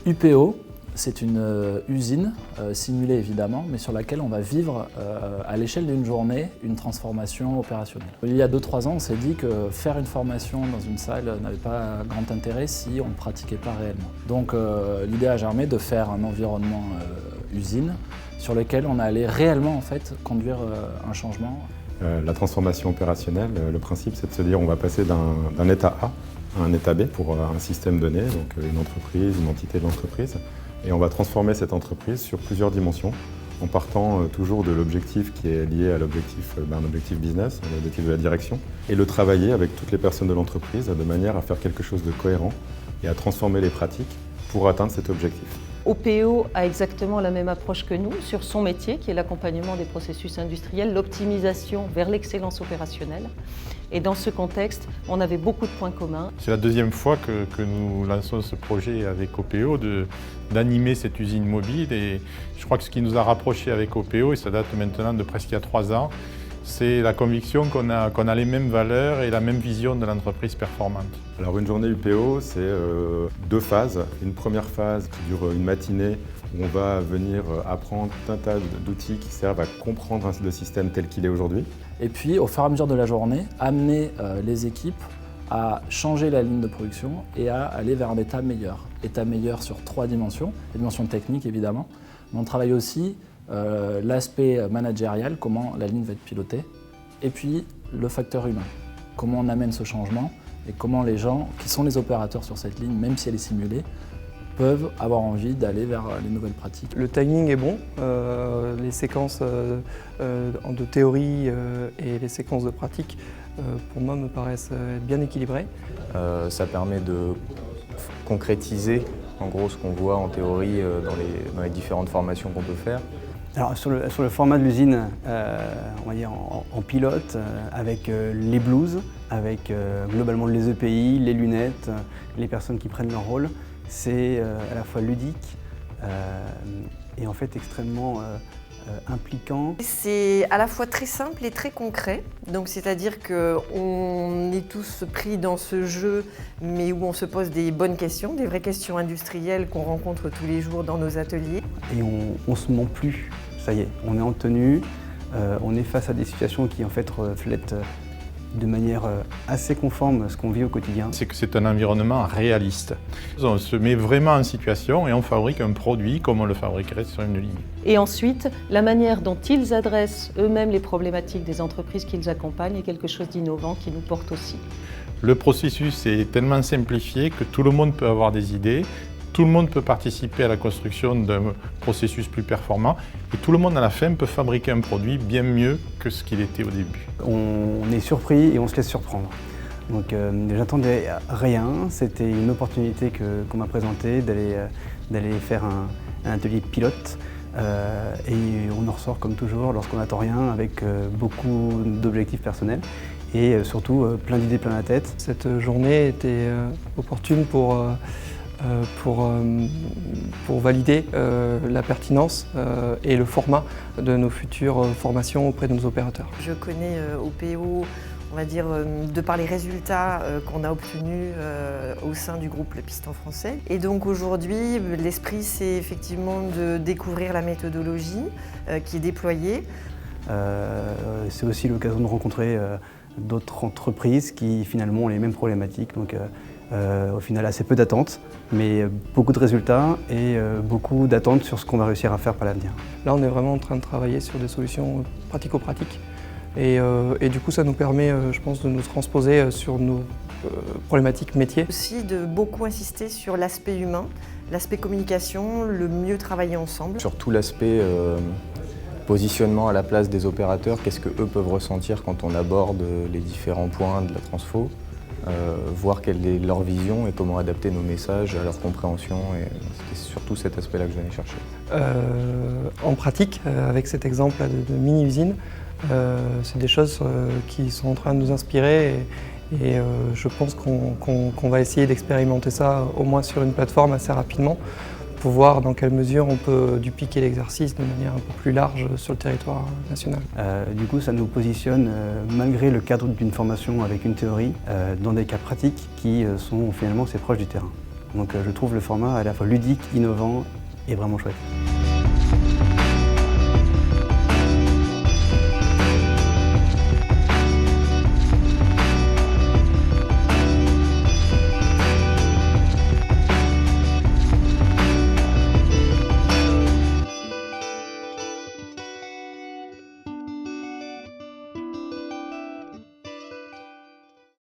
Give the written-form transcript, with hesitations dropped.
UPO, c'est une usine simulée évidemment, mais sur laquelle on va vivre à l'échelle d'une journée une transformation opérationnelle. Il y a 2-3 ans, on s'est dit que faire une formation dans une salle n'avait pas grand intérêt si on ne pratiquait pas réellement. Donc l'idée a germé de faire un environnement usine sur lequel on allait réellement en fait conduire un changement. La transformation opérationnelle, le principe c'est de se dire on va passer d'un état A à un état B pour un système donné, donc une entreprise, une entité de l'entreprise. Et on va transformer cette entreprise sur plusieurs dimensions, en partant toujours de l'objectif qui est lié à l'objectif business, l'objectif de la direction, et le travailler avec toutes les personnes de l'entreprise de manière à faire quelque chose de cohérent et à transformer les pratiques pour atteindre cet objectif. OPO a exactement la même approche que nous sur son métier, qui est l'accompagnement des processus industriels, l'optimisation vers l'excellence opérationnelle. Et dans ce contexte, on avait beaucoup de points communs. C'est la deuxième fois que nous lançons ce projet avec OPO, d'animer cette usine mobile. Et je crois que ce qui nous a rapprochés avec OPO, et ça date maintenant de presque il y a 3 ans, c'est la conviction qu'on a les mêmes valeurs et la même vision de l'entreprise performante. Alors une journée UPO, c'est 2 phases. Une première phase qui dure une matinée où on va venir apprendre tout un tas d'outils qui servent à comprendre le système tel qu'il est aujourd'hui. Et puis au fur et à mesure de la journée, amener les équipes à changer la ligne de production et à aller vers un état meilleur. État meilleur sur 3 dimensions, les dimensions techniques évidemment, mais on travaille aussi l'aspect managérial, comment la ligne va être pilotée, et puis le facteur humain, comment on amène ce changement et comment les gens qui sont les opérateurs sur cette ligne, même si elle est simulée, peuvent avoir envie d'aller vers les nouvelles pratiques. Le timing est bon, les séquences de théorie et les séquences de pratique, pour moi, me paraissent être bien équilibrées. Ça permet de concrétiser en gros ce qu'on voit en théorie dans les différentes formations qu'on peut faire. Alors sur le format de l'usine, on va dire en pilote, avec les blouses, avec globalement les EPI, les lunettes, les personnes qui prennent leur rôle, c'est à la fois ludique et en fait extrêmement impliquant. C'est à la fois très simple et très concret, donc c'est-à-dire qu'on est tous pris dans ce jeu, mais où on se pose des bonnes questions, des vraies questions industrielles qu'on rencontre tous les jours dans nos ateliers. Et on se ment plus, ça y est, on est en tenue, on est face à des situations qui en fait reflètent de manière assez conforme à ce qu'on vit au quotidien. C'est que c'est un environnement réaliste. On se met vraiment en situation et on fabrique un produit comme on le fabriquerait sur une ligne. Et ensuite, la manière dont ils adressent eux-mêmes les problématiques des entreprises qu'ils accompagnent est quelque chose d'innovant qui nous porte aussi. Le processus est tellement simplifié que tout le monde peut avoir des idées, tout le monde peut participer à la construction d'un processus plus performant et tout le monde à la fin peut fabriquer un produit bien mieux que ce qu'il était au début. On est surpris et on se laisse surprendre. Donc j'attendais rien, c'était une opportunité qu'on m'a présentée d'aller faire un atelier pilote et on en ressort comme toujours lorsqu'on n'attend rien avec beaucoup d'objectifs personnels et surtout plein d'idées plein la tête. Cette journée était opportune pour valider la pertinence et le format de nos futures formations auprès de nos opérateurs. Je connais OPO, on va dire, de par les résultats qu'on a obtenus au sein du groupe Le Piston Français. Et donc aujourd'hui, l'esprit, c'est effectivement de découvrir la méthodologie qui est déployée. C'est aussi l'occasion de rencontrer d'autres entreprises qui finalement ont les mêmes problématiques. Donc, au final, assez peu d'attentes, mais beaucoup de résultats et beaucoup d'attentes sur ce qu'on va réussir à faire par l'avenir. Là, on est vraiment en train de travailler sur des solutions pratico-pratiques et du coup, ça nous permet, je pense, de nous transposer sur nos problématiques métiers. Aussi de beaucoup insister sur l'aspect humain, l'aspect communication, le mieux travailler ensemble. Sur tout l'aspect positionnement à la place des opérateurs, qu'est-ce qu'eux peuvent ressentir quand on aborde les différents points de la transfo. Voir quelle est leur vision et comment adapter nos messages à leur compréhension. Et c'était surtout cet aspect-là que je venais chercher. En pratique, avec cet exemple de mini-usine, c'est des choses qui sont en train de nous inspirer et je pense qu'on va essayer d'expérimenter ça au moins sur une plateforme assez rapidement pour voir dans quelle mesure on peut dupliquer l'exercice de manière un peu plus large sur le territoire national. Du coup, ça nous positionne, malgré le cadre d'une formation avec une théorie, dans des cas pratiques qui sont finalement assez proches du terrain. Donc je trouve le format à la fois ludique, innovant et vraiment chouette.